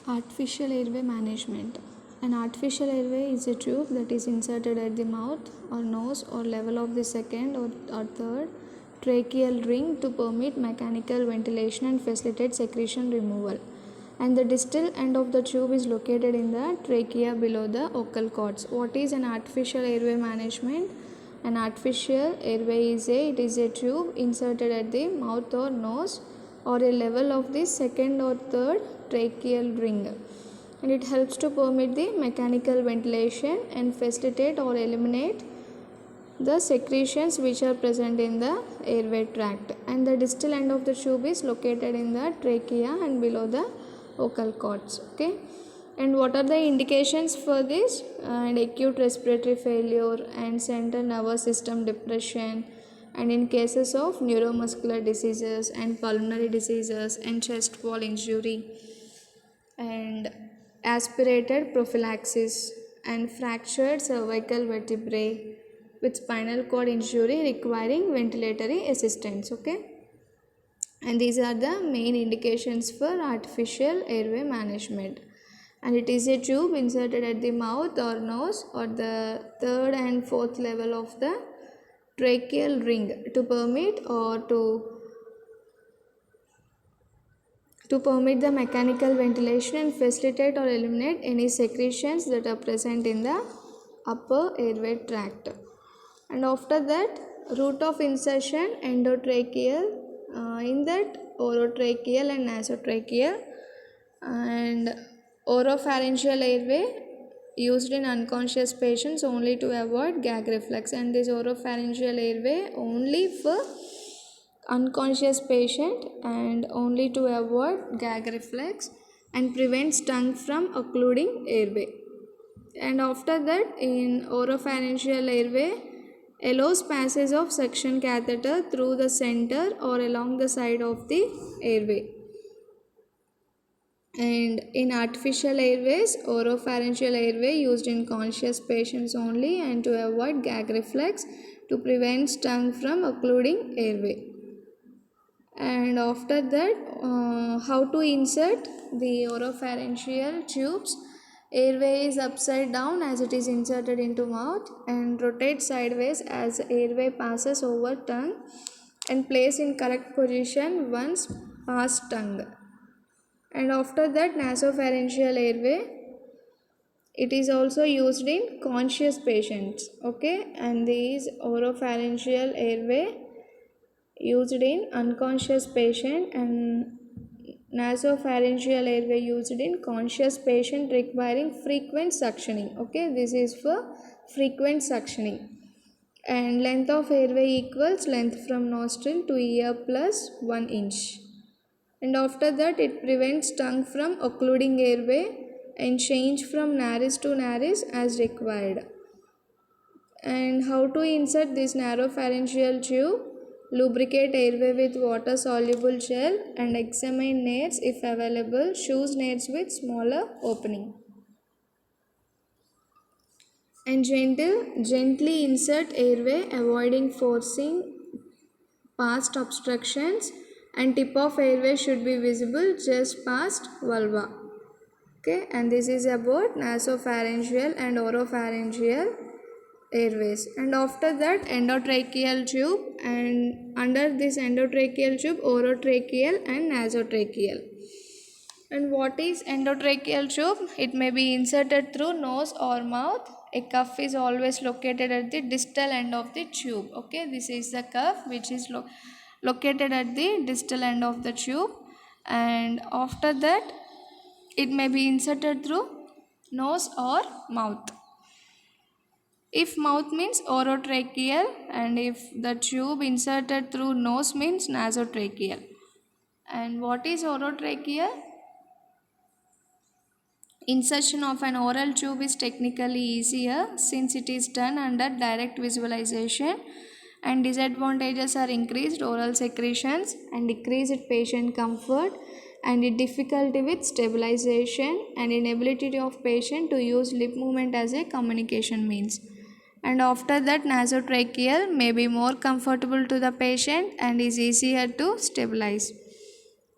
Artificial airway management. An artificial airway is a tube that is inserted at the mouth or nose or level of the second or third tracheal ring to permit mechanical ventilation and facilitate secretion removal. And the distal end of the tube is located in the trachea below the vocal cords. What is an artificial airway management? An artificial airway is a tube inserted at the mouth or nose or a level of the second or third tracheal ring, and it helps to permit the mechanical ventilation and facilitate or eliminate the secretions which are present in the airway tract. And the distal end of the tube is located in the trachea and below the vocal cords. Okay, and what are the indications for this? And acute respiratory failure and central nervous system depression, and in cases of neuromuscular diseases and pulmonary diseases and chest wall injury, and aspirated prophylaxis and fractured cervical vertebrae with spinal cord injury requiring ventilatory assistance. Okay, and these are the main indications for artificial airway management. And it is a tube inserted at the mouth or nose or the third and fourth level of the tracheal ring to permit the mechanical ventilation and facilitate or eliminate any secretions that are present in the upper airway tract. And after that, route of insertion endotracheal, in that orotracheal and nasotracheal, and oropharyngeal airway used in unconscious patients only to avoid gag reflex. And this oropharyngeal airway only for unconscious patient and only to avoid gag reflex and prevents tongue from occluding airway. And after that, in oropharyngeal airway allows passage of suction catheter through the center or along the side of the airway. And in artificial airways, oropharyngeal airway used in conscious patients only and to avoid gag reflex to prevent tongue from occluding airway. And after that, how to insert the oropharyngeal tubes? Airway is upside down as it is inserted into mouth, and rotate sideways as airway passes over tongue, and place in correct position once past tongue. And after that, nasopharyngeal airway, it is also used in conscious patients. Okay, and these oropharyngeal airway used in unconscious patient, and nasopharyngeal airway used in conscious patient requiring frequent suctioning. Okay, this is for frequent suctioning. And length of airway equals length from nostril to ear plus 1 inch. And after that, it prevents tongue from occluding airway and change from nares to nares as required. And how to insert this narrow pharyngeal tube? Lubricate airway with water soluble gel and examine nares if available. Choose nares with smaller opening. And gently insert airway, avoiding forcing past obstructions, and tip of airway should be visible just past vulva. Okay, and this is about nasopharyngeal and oropharyngeal airways. And after that, endotracheal tube, and under this endotracheal tube, orotracheal and nasotracheal. And what is endotracheal tube? It may be inserted through nose or mouth. A cuff is always located at the distal end of the tube. Okay, this is the cuff which is located at the distal end of the tube. And after that, it may be inserted through nose or mouth. If mouth means orotracheal, and if the tube inserted through nose means nasotracheal. And what is orotracheal? Insertion of an oral tube is technically easier since it is done under direct visualization, and disadvantages are increased oral secretions and decreased patient comfort, and difficulty with stabilization and inability of patient to use lip movement as a communication means. And after that, nasotracheal may be more comfortable to the patient and is easier to stabilize.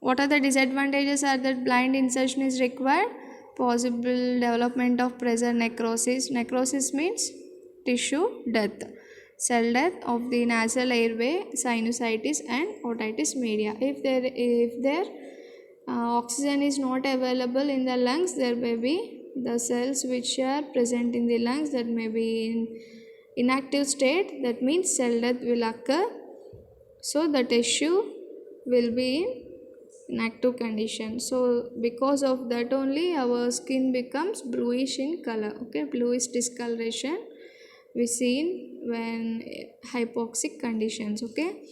What are the disadvantages? Are that blind insertion is required, possible development of pressure necrosis. Necrosis means tissue death, cell death of the nasal airway, sinusitis and otitis media. If oxygen is not available in the lungs, there may be the cells which are present in the lungs that may be in inactive state. That means cell death will occur, so the tissue will be in inactive condition. So because of that only our skin becomes bluish in color. Okay, bluish discoloration we seen when hypoxic conditions. Okay,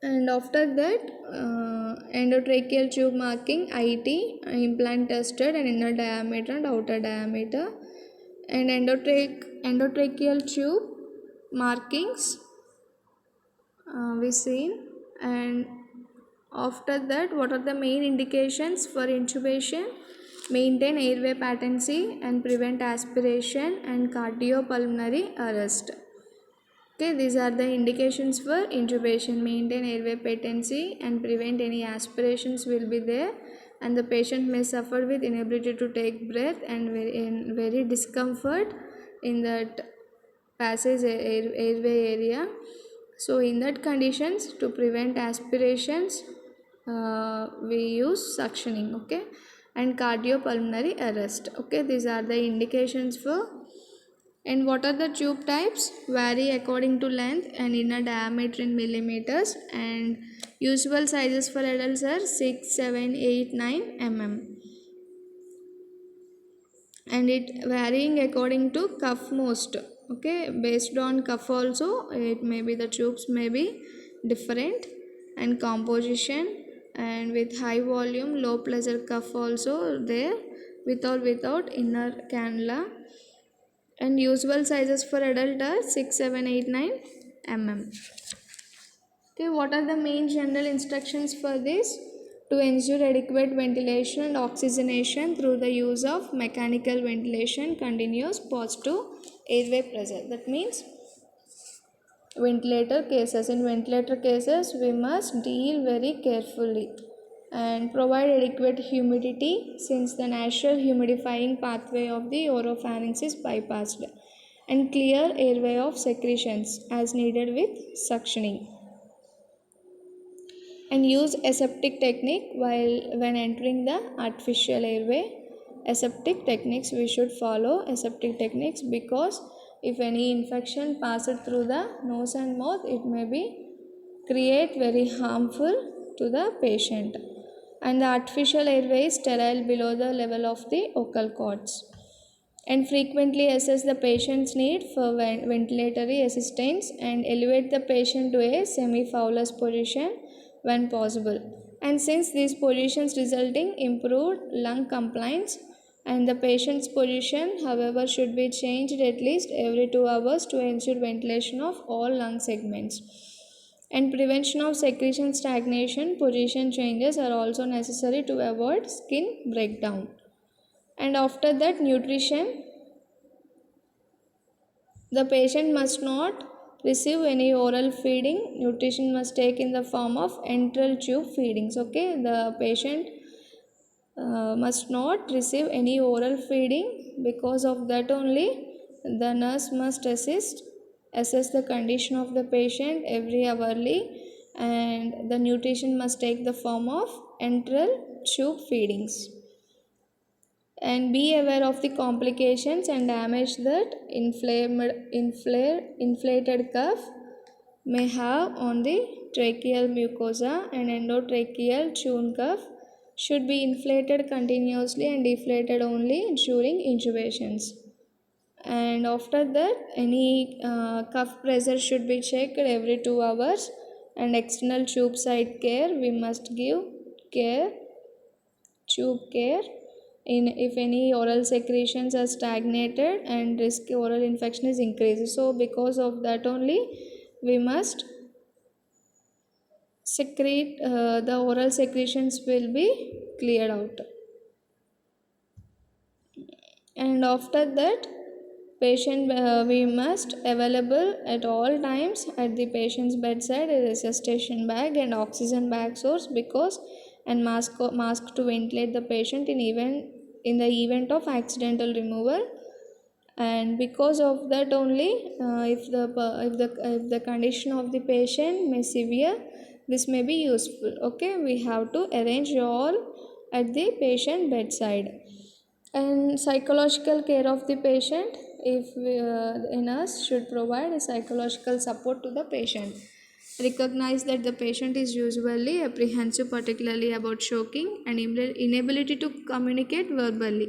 and after that endotracheal tube marking, IT, implant tested and inner diameter and outer diameter. And endotracheal tube markings we seen. And after that, what are the main indications for intubation? Maintain airway patency and prevent aspiration and cardiopulmonary arrest. Okay, these are the indications for intubation. Maintain airway patency and prevent any aspirations will be there, and the patient may suffer with inability to take breath and very discomfort in that passage airway area. So in that conditions, to prevent aspirations, we use suctioning. Okay, and cardiopulmonary arrest. Okay, these are the indications for. And what are the tube types? Vary according to length and inner diameter in millimeters, and usual sizes for adults are 6, 7, 8, 9 mm, and it varying according to cuff most. Okay, based on cuff also it may be the tubes may be different, and composition, and with high volume low pressure cuff also there, with or without inner cannula. And usual sizes for adult are 6, 7, 8, 9 mm. Okay, what are the main general instructions for this? To ensure adequate ventilation and oxygenation through the use of mechanical ventilation, continuous positive airway pressure. That means ventilator cases. In ventilator cases, we must deal very carefully and provide adequate humidity, since the natural humidifying pathway of the oropharynx is bypassed, and clear airway of secretions as needed with suctioning. And use aseptic technique when entering the artificial airway. Aseptic techniques we should follow aseptic techniques, because if any infection passed through the nose and mouth, it may be create very harmful to the patient. And the artificial airway is sterile below the level of the vocal cords. And frequently assess the patient's need for ventilatory assistance, and elevate the patient to a semi-Fowler's position when possible. And since these positions resulting improved lung compliance, and the patient's position however should be changed at least every 2 hours to ensure ventilation of all lung segments. And prevention of secretion stagnation, position changes are also necessary to avoid skin breakdown. And after that, nutrition. The patient must not receive any oral feeding. Nutrition must take in the form of enteral tube feedings. Okay, the patient must not receive any oral feeding. Because of that only, the nurse must assess the condition of the patient every hourly, and the nutrition must take the form of enteral tube feedings. And be aware of the complications and damage that inflated cuff may have on the tracheal mucosa. And endotracheal tune cuff should be inflated continuously and deflated only during intubations. And after that, any cuff pressure should be checked every 2 hours. And external tube side care, we must give tube care in if any oral secretions are stagnated and risk oral infection is increased. So because of that only, we must secrete the oral secretions will be cleared out. And after that, We must available at all times at the patient's bedside a resuscitation bag and oxygen bag source because and mask to ventilate the patient in the event of accidental removal. And because of that only, if the condition of the patient may severe, this may be useful. Okay, we have to arrange all at the patient bedside. And psychological care of the patient, if we, a nurse should provide a psychological support to the patient. Recognize that the patient is usually apprehensive, particularly about choking and inability to communicate verbally,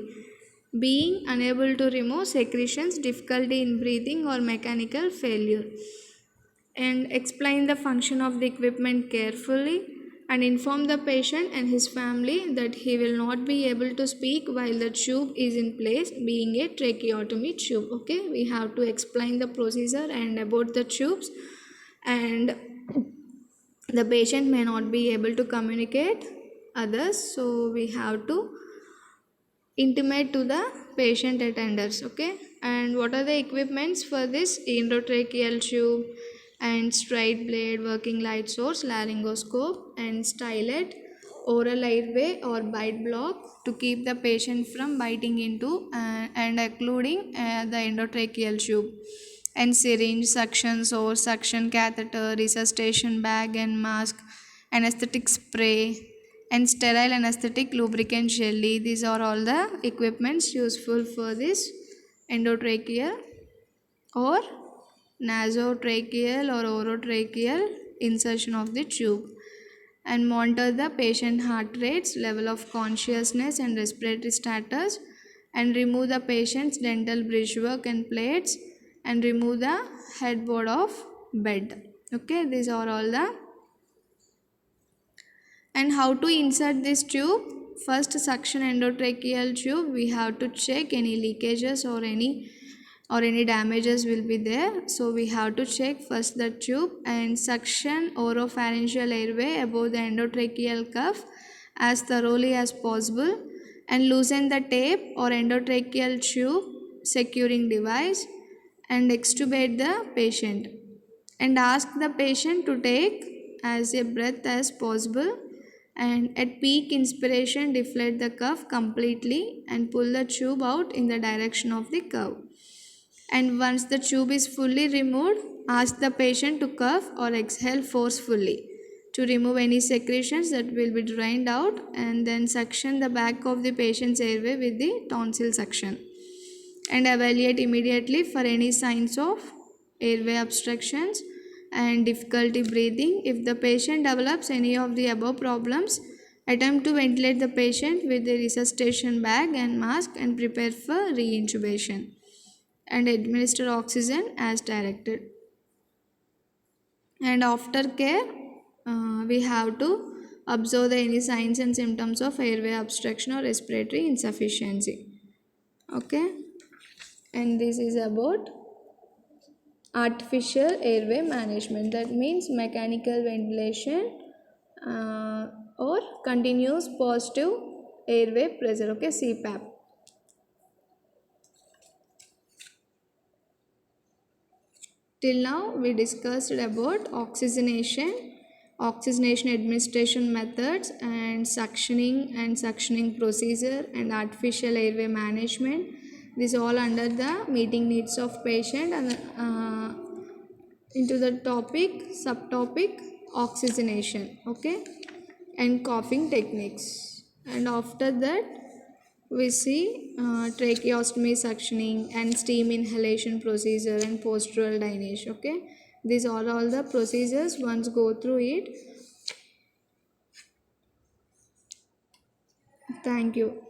being unable to remove secretions, difficulty in breathing, or mechanical failure. And explain the function of the equipment carefully and inform the patient and his family that he will not be able to speak while the tube is in place, being a tracheotomy tube. Okay, we have to explain the procedure and about the tubes, and the patient may not be able to communicate others, so we have to intimate to the patient attenders. Okay, and what are the equipments for this endotracheal tube? And straight blade, working light source, laryngoscope, and stylet, oral airway or bite block to keep the patient from biting into and occluding the endotracheal tube, and syringe, suction source, suction catheter, resuscitation bag and mask, anesthetic spray, and sterile anesthetic lubricant jelly. These are all the equipments useful for this endotracheal or nasotracheal or orotracheal insertion of the tube. And monitor the patient heart rates, level of consciousness and respiratory status, and remove the patient's dental bridgework and plates, and remove the headboard of bed. Okay, these are all the. And how to insert this tube? First, suction endotracheal tube, we have to check any leakages or any damages will be there, so we have to check first the tube. And suction oropharyngeal airway above the endotracheal cuff as thoroughly as possible, and loosen the tape or endotracheal tube securing device, and extubate the patient, and ask the patient to take as a breath as possible, and at peak inspiration deflate the cuff completely and pull the tube out in the direction of the curve. And once the tube is fully removed, ask the patient to cough or exhale forcefully to remove any secretions that will be drained out, and then suction the back of the patient's airway with the tonsil suction, and evaluate immediately for any signs of airway obstructions and difficulty breathing. If the patient develops any of the above problems, attempt to ventilate the patient with the resuscitation bag and mask, and prepare for reintubation, and administer oxygen as directed. And after care, we have to observe any signs and symptoms of airway obstruction or respiratory insufficiency. Okay, and this is about artificial airway management, that means mechanical ventilation or continuous positive airway pressure. Okay, CPAP. Till now we discussed about oxygenation administration methods, and suctioning procedure, and artificial airway management. This all under the meeting needs of patient, and into the subtopic oxygenation. Okay, and coughing techniques. And after that we see tracheostomy, suctioning, and steam inhalation procedure, and postural drainage. Okay, these are all the procedures. Once go through it. Thank you.